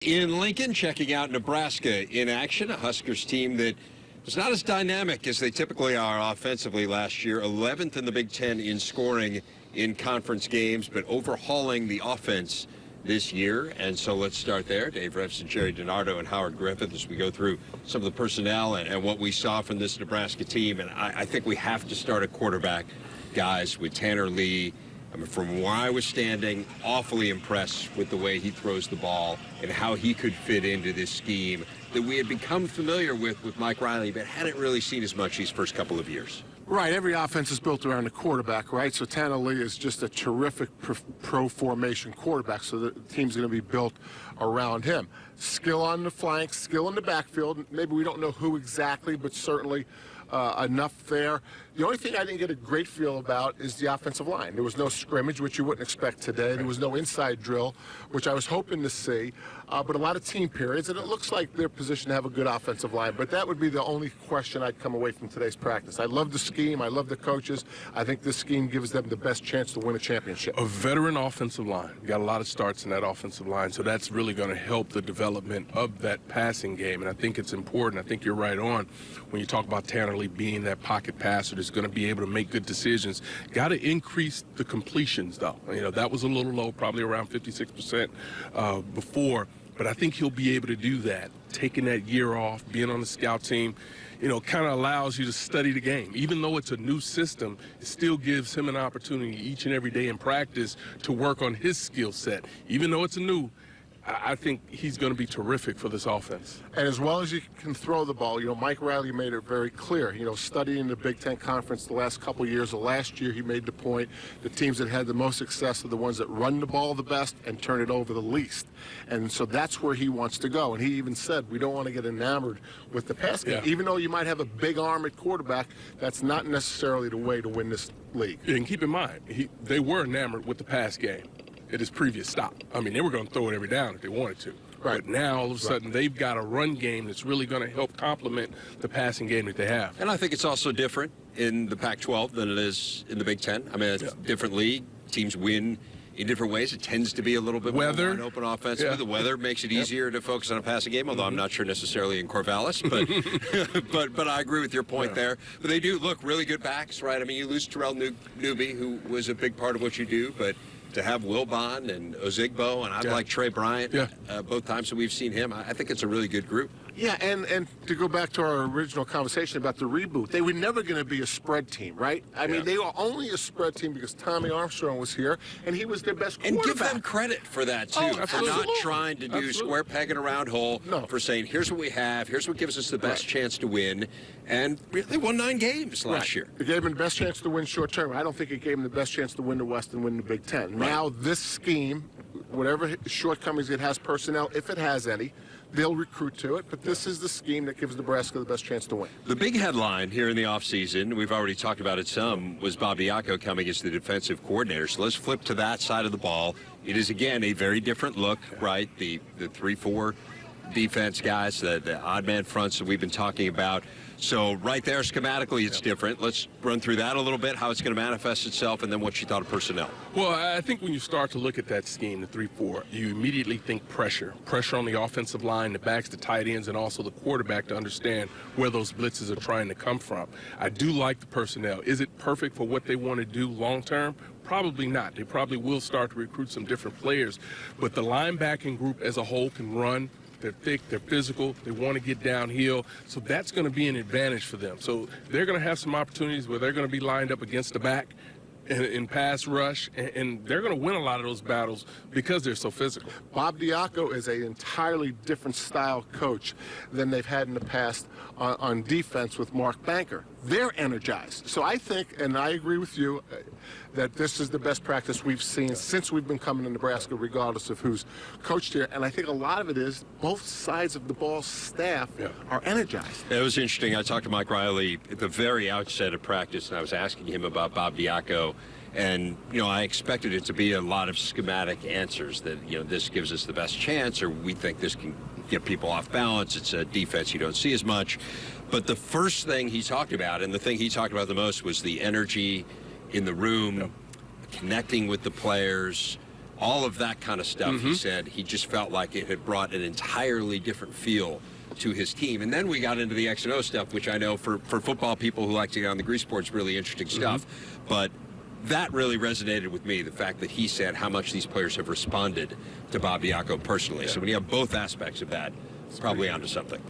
in Lincoln, checking out Nebraska in action, a Huskers team that was not as dynamic as they typically are offensively last year. 11th in the Big Ten in scoring in conference games, but overhauling the offense this year. And so let's start there. Dave Refson, Gerry DiNardo, and Howard Griffith as we go through some of the personnel and what we saw from this Nebraska team. And I think we have to start at quarterback, guys, with Tanner Lee. I mean, from where I was standing, awfully impressed with the way he throws the ball and how he could fit into this scheme that we had become familiar with Mike Riley, but hadn't really seen as much these first couple of years. Right, every offense is built around the quarterback, right? So Tanner Lee is just a terrific pro formation quarterback, so the team's going to be built around him. Skill on the flanks, skill in the backfield. Maybe we don't know who exactly, but certainly enough there. The only thing I didn't get a great feel about is the offensive line. There was no scrimmage, which you wouldn't expect today. There was no inside drill, which I was hoping to see, but a lot of team periods, and it looks like they're positioned to have a good offensive line. But that would be the only question I'd come away from today's practice. I love the scheme. I love the coaches. I think this scheme gives them the best chance to win a championship. A veteran offensive line. You got a lot of starts in that offensive line, so that's really going to help the development of that passing game, and I think it's important. I think you're right on when you talk about Tanner Lee being that pocket passer that's going to be able to make good decisions. Got to increase the completions, though. You know, that was a little low, probably around 56% before, but I think he'll be able to do that. Taking that year off, being on the scout team, you know, kind of allows you to study the game. Even though it's a new system, it still gives him an opportunity each and every day in practice to work on his skill set. Even though it's a new, I think he's going to be terrific for this offense. And as well as you can throw the ball, you know, Mike Riley made it very clear, you know, studying the Big Ten Conference the last couple of years. Last year he made the point the teams that had the most success are the ones that run the ball the best and turn it over the least. And so that's where he wants to go. And he even said we don't want to get enamored with the pass game. Yeah. Even though you might have a big arm at quarterback, that's not necessarily the way to win this league. And keep in mind, they were enamored with the pass game at his previous stop. I mean, they were going to throw it every down if they wanted to. Right. But now, all of a sudden, they've got a run game that's really going to help complement the passing game that they have. And I think it's also different in the Pac-12 than it is in the Big Ten. I mean, it's a different league. Teams win in different ways. It tends to be a little bit more wide open offensively. The weather makes it easier to focus on a passing game, although I'm not sure necessarily in Corvallis. But but I agree with your point there. But they do look really good backs, right? I mean, you lose Terrell Newby, who was a big part of what you do, but to have Wilbon and Ozigbo, and I like Trey Bryant both times that we've seen him, I think it's a really good group. Yeah, and to go back to our original conversation about the reboot, they were never going to be a spread team, right? I mean, they were only a spread team because Tommy Armstrong was here, and he was their best quarterback. And give them credit for that, too, for not trying to do square peg in a round hole, for saying, here's what we have, here's what gives us the best chance to win, and they won 9 games last year. It gave them the best chance to win short term. I don't think it gave them the best chance to win the West and win the Big Ten. Now, this scheme, whatever shortcomings it has personnel, if it has any, they'll recruit to it, but this is the scheme that gives Nebraska the best chance to win. The big headline here in the offseason, we've already talked about it some, was Bob Diaco coming as the defensive coordinator. So let's flip to that side of the ball. It is, again, a very different look, right? The 3-4 defense guys, the odd man fronts that we've been talking about. So right there, schematically, it's different. Let's run through that a little bit, how it's going to manifest itself, and then what you thought of personnel. Well, I think when you start to look at that scheme, the 3-4, you immediately think pressure. Pressure on the offensive line, the backs, the tight ends, and also the quarterback to understand where those blitzes are trying to come from. I do like the personnel. Is it perfect for what they want to do long term? Probably not. They probably will start to recruit some different players. But the linebacking group as a whole can run. They're thick, they're physical, they want to get downhill, so that's going to be an advantage for them. So they're going to have some opportunities where they're going to be lined up against the back in pass rush, and they're going to win a lot of those battles because they're so physical. Bob Diaco is an entirely different style coach than they've had in the past on defense with Mark Banker. They're energized. So I think, and I agree with you, that this is the best practice we've seen since we've been coming to Nebraska, regardless of who's coached here. And I think a lot of it is both sides of the ball staff are energized. It was interesting. I talked to Mike Riley at the very outset of practice, and I was asking him about Bob Diaco. And, you know, I expected it to be a lot of schematic answers that, you know, this gives us the best chance, or we think this can get people off balance. It's a defense you don't see as much. But the first thing he talked about, and the thing he talked about the most, was the energy in the room, connecting with the players, all of that kind of stuff. He said he just felt like it had brought an entirely different feel to his team. And then we got into the X and O stuff, which I know for football people who like to get on the grease board is really interesting stuff. But that really resonated with me, the fact that he said how much these players have responded to Bob Diaco personally. So when you have both aspects of that, it's probably onto something.